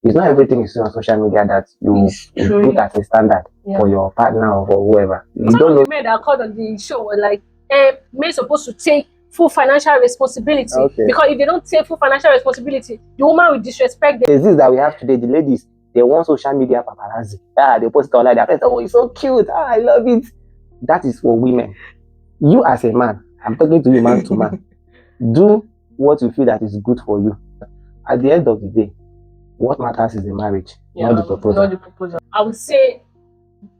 It's not everything you see on social media that you put as a standard for your partner or for whoever. You don't know. The men that called on the show were like, men supposed to take full financial responsibility. Because if they don't take full financial responsibility, the woman will disrespect them. There's this that we have today, the ladies, they want social media paparazzi. They post it online, their friends, oh, it's so cute, I love it. That is for women. You as a man, I'm talking to you man to man, do what you feel that is good for you. At the end of the day, what matters is the marriage, not the proposal. Not the proposal. I would say,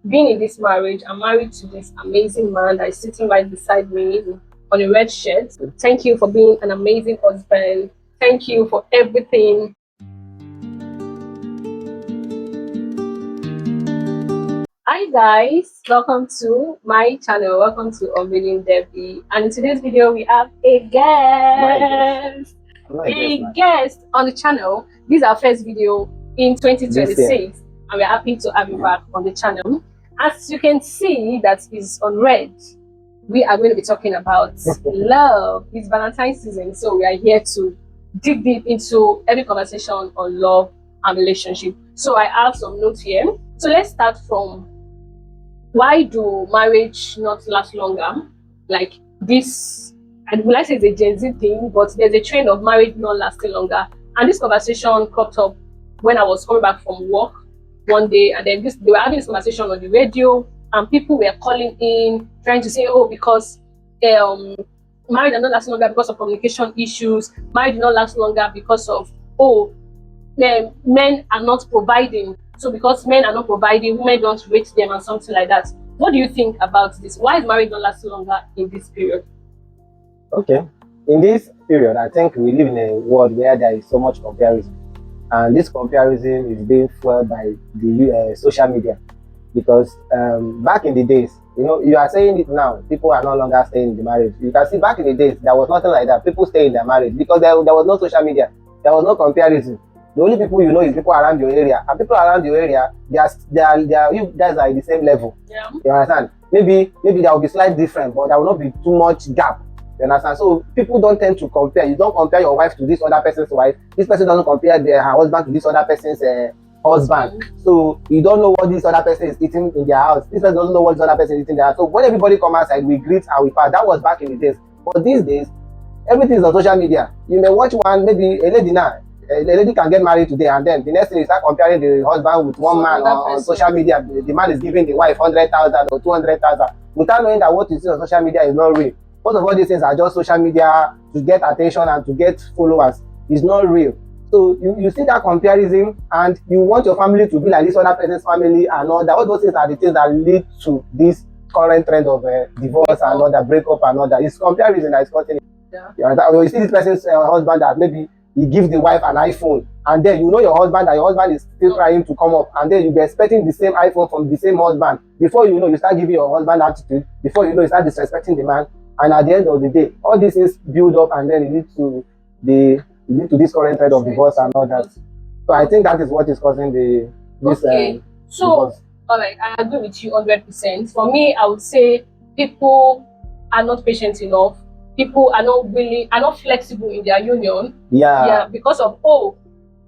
being in this marriage, I'm married to this amazing man that is sitting right beside me on a red shirt. Thank you for being an amazing husband. Thank you for everything. Hi guys, welcome to my channel. Welcome to Unveiling Debby. And in today's video, we have a guest. A guest on the channel. This is our first video in 2026, and we're happy to have you back on the channel. As you can see, that is on red. We are going to be talking about love. It's Valentine season, so we are here to dig deep into every conversation on love and relationship. So I have some notes here. So let's start from, why do marriage not last longer? Like this, I would like to say it's a Gen Z thing, but there's a trend of marriage not lasting longer. And this conversation cropped up when I was coming back from work one day, and then they were having this conversation on the radio, and people were calling in trying to say, oh, because marriage does not last longer because of communication issues, marriage does not last longer because of, oh, men are not providing. So because men are not providing, women don't rate them and something like that. What do you think about this? Why is marriage not lasting longer in this period? Okay, in this period, I think we live in a world where there is so much comparison, and this comparison is being fueled by the social media. Because back in the days, you are saying it now, people are no longer staying in the marriage. You can see back in the days, there was nothing like that. People stay in their marriage because there was no social media, there was no comparison. The only people you know is people around your area, and people around your area, you guys are in the same level. Yeah. You understand? Maybe there will be slight difference, but there will not be too much gap. You understand? So people don't tend to compare. You don't compare your wife to this other person's wife. This person doesn't compare her husband to this other person's husband. So you don't know what this other person is eating in their house. This person doesn't know what this other person is eating in their house. So when everybody come outside, we greet and we pass. That was back in the days. But these days, everything is on social media. You may watch one, maybe a lady now. A lady can get married today, and then the next thing you start comparing the husband with one man on social media. The man is giving the wife 100,000 or 200,000 without knowing that what you see on social media is not real. Most of all these things are just social media to get attention and to get followers. It's not real. So you see that comparison, and you want your family to be like this other person's family and all that. All those things are the things that lead to this current trend of divorce and all that, breakup and all that. It's comparison that is causing it. Yeah. You see this person's husband that maybe he gives the wife an iPhone, and then you know your husband, that your husband is still trying to come up, and then you be expecting the same iPhone from the same husband. Before you know, you start giving your husband attitude. Before you know, you start disrespecting the man. And at the end of the day, all these things build up, and then it leads to this current trend of divorce and all that. So I think that is what is causing this divorce. All right, I agree with you 100%. For me, I would say people are not patient enough. People are not flexible in their union. Yeah, because of, oh,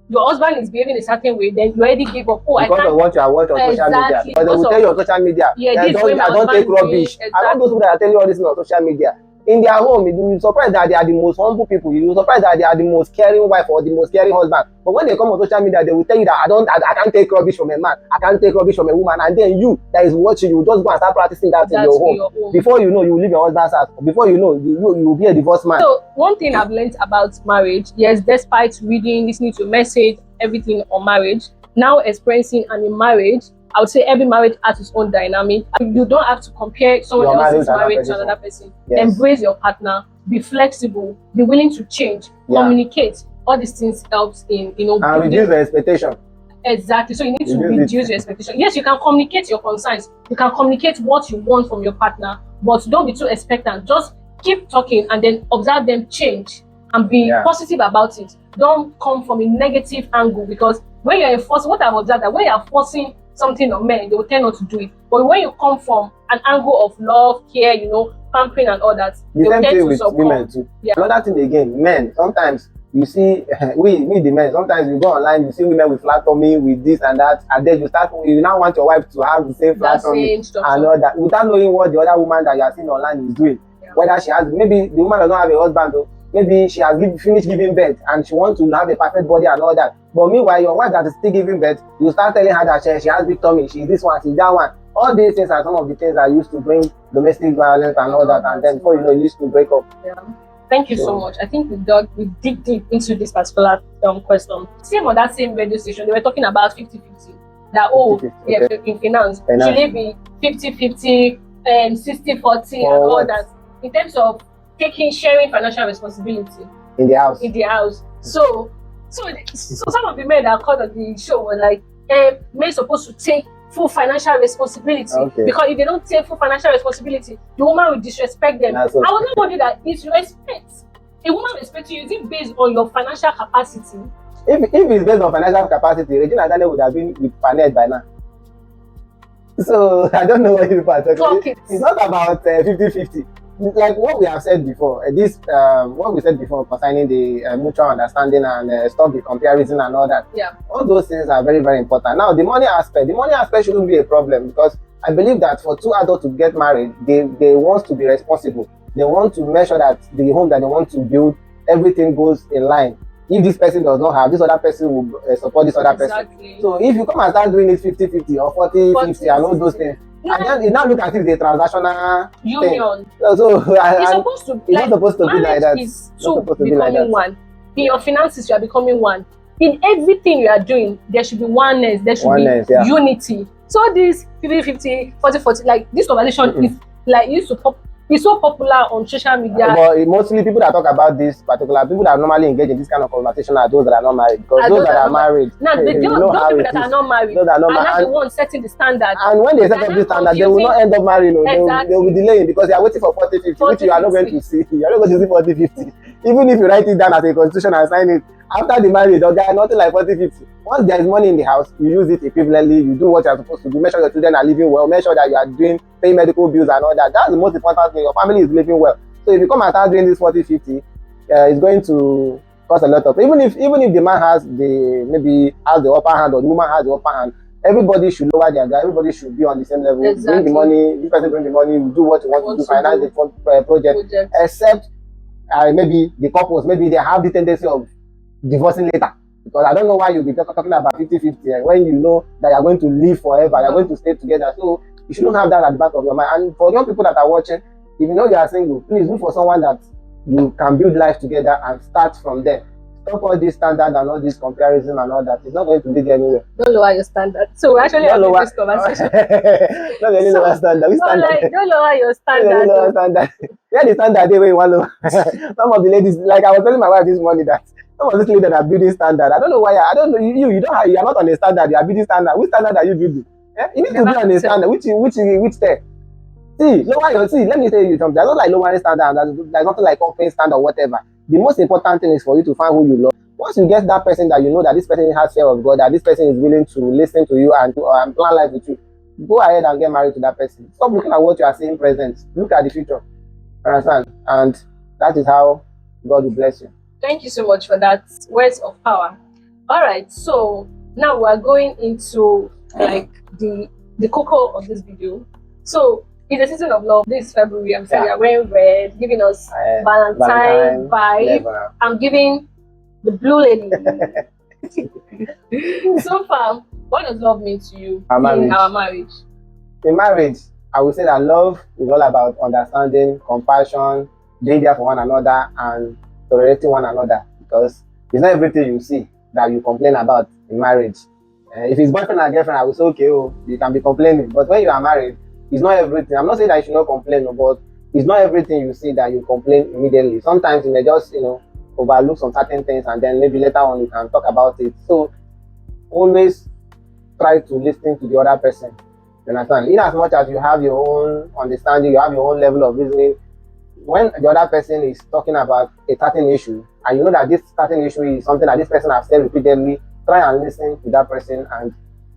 your husband is behaving a certain way, then you already give up. Oh, because of what you are watching on social media. Because they will tell you on social media, I don't take rubbish. Exactly. I don't know people that are telling you all this on social media. In their home, you're surprised that they are the most humble people. You're surprised that they are the most caring wife or the most caring husband. But when they come on social media, they will tell you that I can't take rubbish from a man. I can't take rubbish from a woman. And then you that is watching, you just go and start practicing that in your home. Before you know, you leave your husband's house. Before you know, you will be a divorced man. So one thing I've learned about marriage, yes, despite reading, listening to message, everything on marriage, now experiencing and in marriage, I would say every marriage has its own dynamic. You don't have to compare someone else's marriage to another person. Yes. Embrace your partner, be flexible, be willing to change, communicate. All these things helps in, and reduce the expectation. Exactly. So you need to reduce your expectation. Yes, you can communicate your concerns. You can communicate what you want from your partner, but don't be too expectant. Just keep talking and then observe them change and be positive about it. Don't come from a negative angle, because when you're forcing, what I've observed, that when you're forcing something on men, they will tend not to do it. But when you come from an angle of love, care, pampering and all that, the same thing with women too. Yeah. Another thing again, men, sometimes you see, we the men, sometimes you go online, you see women with flat tummy, with this and that, and then you now want your wife to have the same flat tummy and all that, without knowing what the other woman that you are seeing online is doing. Yeah. Whether she has, maybe the woman does not have a husband, though. Maybe she has finished giving birth and she wants to have a perfect body and all that. But meanwhile, your wife that is still giving birth, you start telling her that she has big tummy, she's this one, she's that one. All these things are some of the things that used to bring domestic violence and all that, and then before you know, it used to break up. Yeah. Thank you so much. I think we dig deep into this particular question. Same on that same radio station, they were talking about 50-50. That, yeah, in finance, should it be 50-50, 60-40 and all that, in terms of sharing financial responsibility in the house. So some of the men that called on the show were like, men supposed to take full financial responsibility, because if they don't take full financial responsibility, the woman will disrespect them. I was not wondering that if you respect a woman, respect you, is it based on your financial capacity? If it's based on financial capacity, Regina Daniel would have been with Panet by now. So I don't know what you are talking. It's not about 50-50. Like what we have said before, what we said before concerning the mutual understanding and stop the comparison and all that. Yeah. All those things are very, very important. Now, the money aspect shouldn't be a problem, because I believe that for two adults to get married, they want to be responsible. They want to make sure that the home that they want to build, everything goes in line. If this person does not have, this other person will support this other person. So if you come and start doing it 50-50 or 40-50 and all those things, and then you now look at it as a transactional union. So it's supposed to, it's not supposed to be like that. Is two becoming one. In your finances, you are becoming one. In everything you are doing, there should be oneness. There should be unity. So this 50-50, 40-40, like this conversation is like it's so popular on social media. But mostly people that talk about this particular, people that normally engage in this kind of conversation are those that are not married. Because those that are married, now those people that are not married are not the ones setting the standard. And when they set up this standard, they will not end up marrying. They will be delaying, because they are waiting for 40-50, which you are not going to see. You are not going to see 40-50. Even if you write it down as a constitution and sign it, after the marriage, there are nothing like 40-50. Once there is money in the house, you use it equivalently, you do what you are supposed to do, make sure your children are living well, make sure that you are paying medical bills and all that. That's the most important thing. Your family is living well. So if you come and start doing this 40-50, it's going to cost a lot of, even if the man maybe has the upper hand or the woman has the upper hand, everybody should lower their guard, everybody should be on the same level. Bring the money, this person bring the money, you do what you want to do, finance the project. Except maybe the couples, maybe they have the tendency of divorcing later, because I don't know why you'll be talking about 50-50 when you know that you're going to live forever, you're going to stay together. So you shouldn't have that at the back of your mind. And for young people that are watching, if you know you are single, please look for someone that you can build life together and start from there. Stop all this standard and all this comparison and all that. It's not going to lead anywhere. Don't lower your standard. So we're actually having this conversation. Not really lower standard. Don't lower your standard. Don't lower standard. Where the standard they want low. Some of the ladies, like I was telling my wife this morning, that some of these ladies that are building standard, I don't know why. I don't know you are not on a standard. You are building standard. Which standard are you building? Yeah? You need to be on a standard. Which step? Let me tell you something. There's not like lowering standard. There's nothing like comparing standard or whatever. The most important thing is for you to find who you love. Once you get that person that you know that this person has fear of God, that this person is willing to listen to you and plan life with you, go ahead and get married to that person. Stop looking at what you are seeing present. Look at the future. Understand? And that is how God will bless you. Thank you so much for that words of power. All right, so now we are going into like the cocoa of this video. So it's a season of love. This February, I'm saying we are wearing red, giving us Valentine vibe. I'm giving the blue lady. So far, what does love mean to you in our marriage? In marriage, I would say that love is all about understanding, compassion, being there for one another, and tolerating one another. Because it's not everything you see that you complain about in marriage. If it's boyfriend and girlfriend, I would say, okay, you can be complaining. But when you are married, it's not everything. I'm not saying that you should not complain, but it's not everything you see that you complain immediately. Sometimes you may just, overlook some certain things, and then maybe later on you can talk about it. So always try to listen to the other person. You understand? In as much as you have your own understanding, you have your own level of reasoning, when the other person is talking about a certain issue, and you know that this certain issue is something that this person has said repeatedly, try and listen to that person. And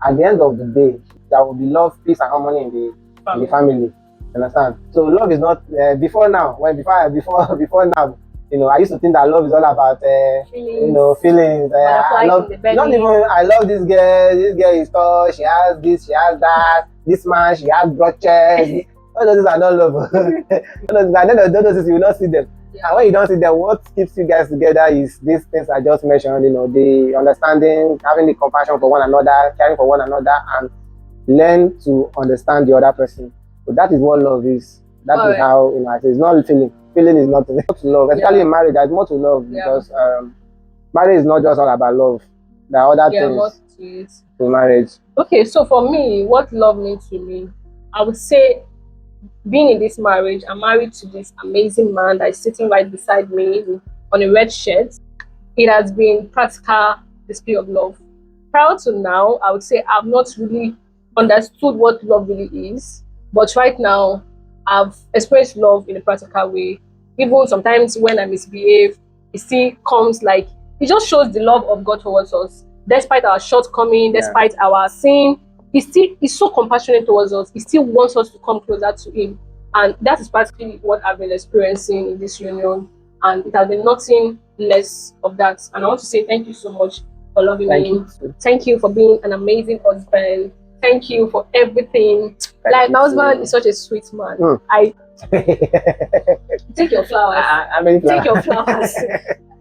at the end of the day, there will be love, peace, and harmony in the family. You understand? So love is not before now. Before now, You know, I used to think that love is all about, you know, feelings. I love, not even, I love this girl. This girl is tall. She has this. She has that. This man, she has broad chest. All those are not love. Those you will not see them. And when you don't see them, what keeps you guys together is these things I just mentioned. You know, the understanding, having the compassion for one another, caring for one another, and learn to understand the other person. So that is what love is. That is how, you know, I say it's not feeling. Feeling is not to love. Especially in marriage, there's more to love because marriage is not just all about love. There are other things to marriage. Okay, so for me, what love means to me, I would say, being in this marriage, I'm married to this amazing man that is sitting right beside me on a red shirt. It has been practical display of love. Prior to now, I would say I've not really understood what love really is, but right now I've experienced love in a practical way. Even sometimes when I misbehave, it still comes like, it just shows the love of God towards us. Despite our shortcoming, despite our sin, he's so compassionate towards us. He still wants us to come closer to him. And that is practically what I've been experiencing in this union. And it has been nothing less of that. And I want to say thank you so much for loving me. Thank you for being an amazing husband. Thank you for everything. Like, my husband is such a sweet man. I take your flowers. Take your flowers.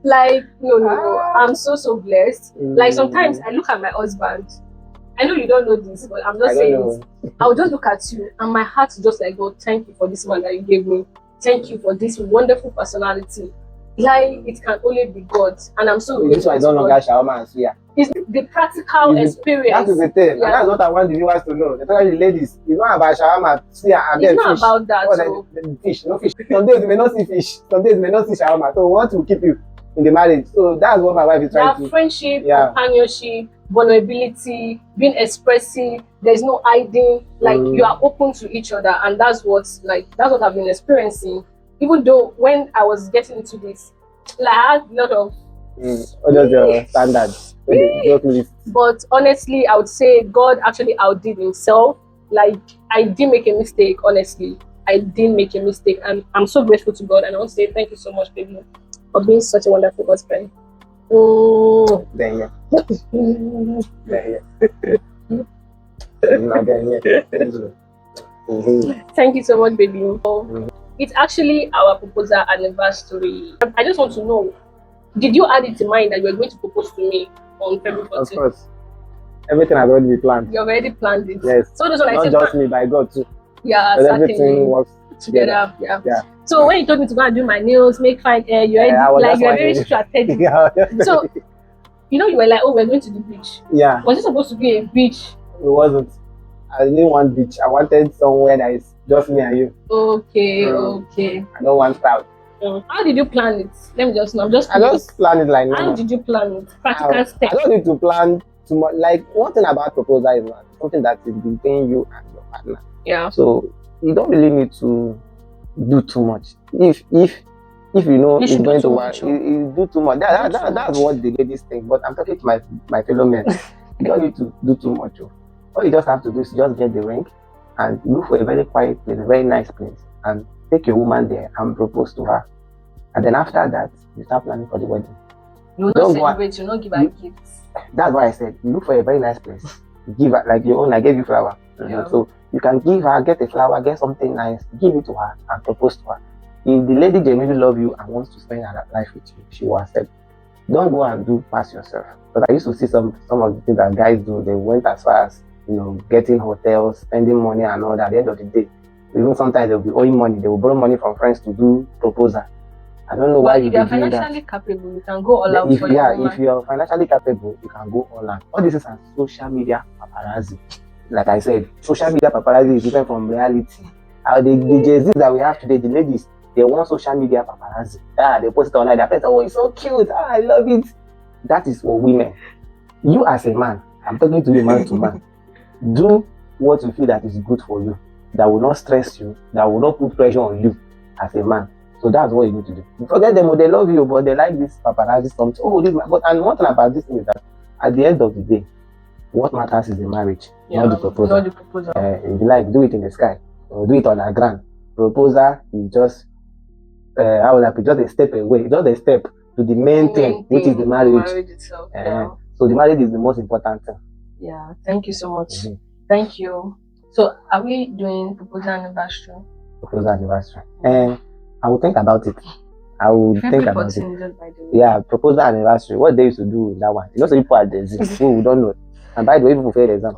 Like, no. I'm so blessed. Like, sometimes I look at my husband. I know you don't know this, but I'm just saying it. I'll just look at you and my heart just like, God, thank you for this man that you gave me. Thank you for this wonderful personality. Like, it can only be God. And I'm so grateful. This one is no longer shawarma and suya. It's the practical experience. That is the thing. And that's what I want the viewers to know. Especially the ladies. It's not about shawarma, suya, and then fish. It's not about that. So. Fish, no fish. Some days you may not see fish. Some days you may not see shawarma. So we want to keep you in the marriage. So that's what my wife is trying to do. Friendship, companionship, vulnerability, being expressive, there's no hiding, like you are open to each other, and that's what I've been experiencing. Even though when I was getting into this, like, I had a lot of just your standards. But honestly, I would say God actually outdid himself. Like, I didn't make a mistake, honestly. I didn't make a mistake, and I'm so grateful to God, and I want to say thank you so much, baby, for being such a wonderful husband. Thank you so much, baby. It's actually our proposal anniversary. I just want to know, did you add it in mind that you were going to propose to me on February 14th? Of course. Everything has already been planned. You already planned it. Yes. So that's what not just me, by God too. Yeah, but everything works together. Yeah. So when you told me to go and do my nails, make fine hair, you're very strategic. So, you were like, oh, we're going to the beach. Yeah. Was it supposed to be a beach? It wasn't. I didn't want beach. I wanted somewhere that is just me and you. Okay. I don't want crowd. How did you plan it? Let me just know. I just planned it like How did you plan it? Practical steps. I don't need to plan too much. Like, one thing about proposal is not something that is between you and your partner. Yeah. So you don't really need to do too much. If you know it's going to work, you do too much. That's what the ladies think. But I'm talking to my fellow men. You don't need to do too much. All you just have to do is just get the ring and look for a very quiet place, a very nice place, and take your woman there and propose to her. And then after that, you start planning for the wedding. You will not celebrate, you will not give her gifts. That's why I said, look for a very nice place. Give her, like your own, I gave you flower. Yeah. So you can give her, get a flower, get something nice, give it to her and propose to her. If the lady genuinely loves you and wants to spend her life with you, she will accept. Don't go and do past yourself. But I used to see some of the things that guys do. They went as far as, getting hotels, spending money and all that. At the end of the day, even sometimes they'll be owing money. They will borrow money from friends to do proposal. I don't know why you do that. If you're financially capable, you can go all out for your woman. If you're financially capable, you can go all out. All this is a social media paparazzi. Like I said, social media paparazzi is different from reality. The Jay-Z's that we have today, the ladies, they want social media paparazzi. They post it online. They're like, oh, it's so cute. I love it. That is for women. You as a man, I'm talking to you man to man. Do what you feel that is good for you, that will not stress you, that will not put pressure on you as a man. So that's what you need to do. You forget them, they love you, but they like this paparazzi something. Oh, this, and one thing about this thing is that at the end of the day, what matters is the marriage, not the proposal. If you like, do it in the sky, or do it on the ground. Proposal is just how will I put, just a step away, just a step to the main thing, which is the marriage. Itself. So the marriage is the most important thing. Yeah. Thank you so much. Thank you. So are we doing proposal anniversary? Proposal anniversary. I will think about it. I will think about it. Yeah, proposal anniversary. What they used to do with that one? You know, some people are disease who don't know. And by the way, people fail the exam.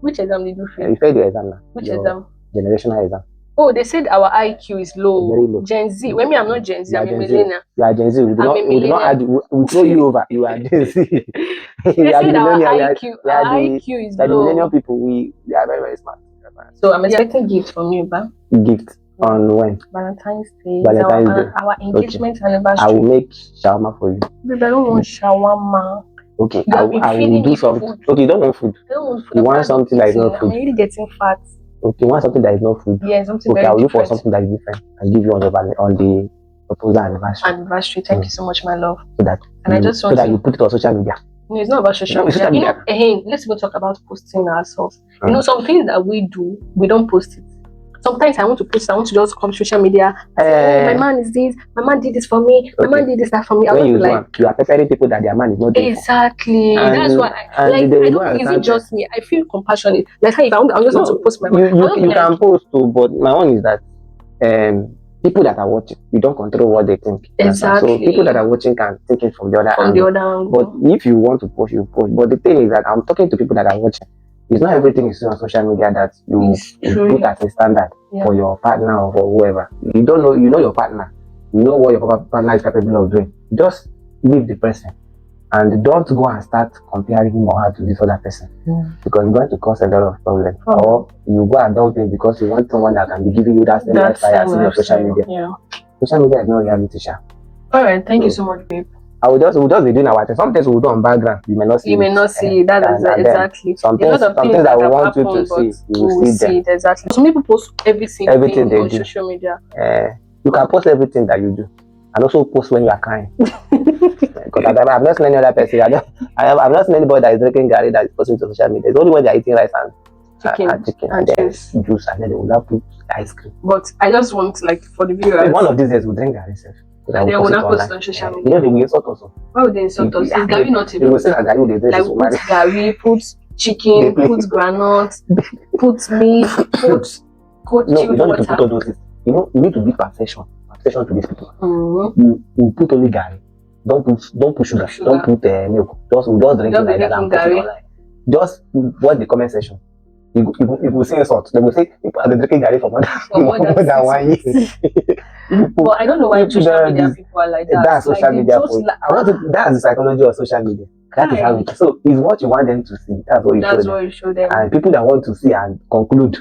Which exam did you fail? You failed the exam now. Which exam? Generational exam. Oh, they said our IQ is low. Very low. Gen Z. When me, I'm not Gen Z. I'm a millennial. You are Gen Z. We do not add. We throw you over. You are Gen Z. They said our IQ is low. The millennial people, we are very, very smart. So I'm expecting gifts from you, ba? Gift on when? Valentine's Day. Valentine's Day. Our engagement anniversary. I will make shawarma for you. Babe, I don't want shawarma. Okay, I will do something. Okay, you don't want food. I don't want food. You want something that is not food. I'm really getting fat. Okay, you want something that is not food. Yeah, something okay, very I'll look for different. something that is different and give you on the proposal anniversary. Thank you so much, my love. So that you put it on social media. No, it's not about social media. You know, hey, let's go talk about posting ourselves. You know, some things that we do, we don't post it. Sometimes I want to post, I want to just come to social media and say, oh, my man is this, my man did this for me, my man did this, that for me. When you are preparing people that their man is not doing. Exactly. That's what I don't, is it just me? I feel compassionate. Like how if I just want to post my man. You can post too, but my own is that people that are watching, you don't control what they think. Exactly. So people that are watching can take it from the other angle. But if you want to post, you post. But the thing is that I'm talking to people that are watching. It's not everything you see on social media that you put as a standard for your partner or for whoever. You don't know, you know your partner. You know what your partner is capable of doing. Just leave the person. And don't go and start comparing him or her to this other person. Because it's going to cause a lot of problems. Or you go and dump him because you want someone that can be giving you that same lifestyle as on social media. Social media is not reality show. Alright, thank you so much, babe. We'll just be doing our thing. Some things we'll do on background. You may not see. You may not see that exactly. Some things that we want you to see, you will see them. Exactly. Some people post everything they on do. social media. You can post everything that you do, and also post when you are crying. Because I've not seen any other person. I've not seen anybody that is drinking garri that is posting to social media. It's only when they are eating rice and chicken and then juice, and then they will not put ice cream. But I just want, like, for the viewers. One of these days we'll drink garri. And they will not post on social media. You know, they will insult us. Why would they insult us? Is garri not They will say that garri they like put garri, put chicken, put granite, put meat, put cold chilled water. You don't need to put all those things. You know, you need to give perfection to these people. You put only garri. Don't put sugar. Don't put milk. Just drink it like that and put it online. Just watch the comment section. You will say insult. They will say people are drinking garri for more than 1 year. Well, I don't know why social media people are like that. That's social media. That's the psychology of social media. That is how it is. So it's what you want them to see. That's what you show them. And people that want to see and conclude,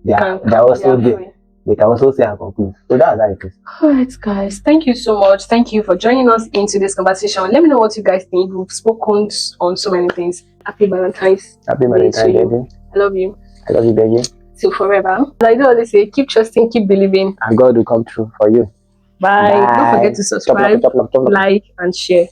they are also there. They can also say and conclude. So that's how it is. Alright, guys. Thank you so much. Thank you for joining us into this conversation. Let me know what you guys think. We've spoken on so many things. Happy Valentine's. Happy Valentine's, baby. I love you. I love you, baby. Till forever. Like I always say, keep trusting, keep believing. And God will come true for you. Bye. Don't forget to subscribe, like, and share.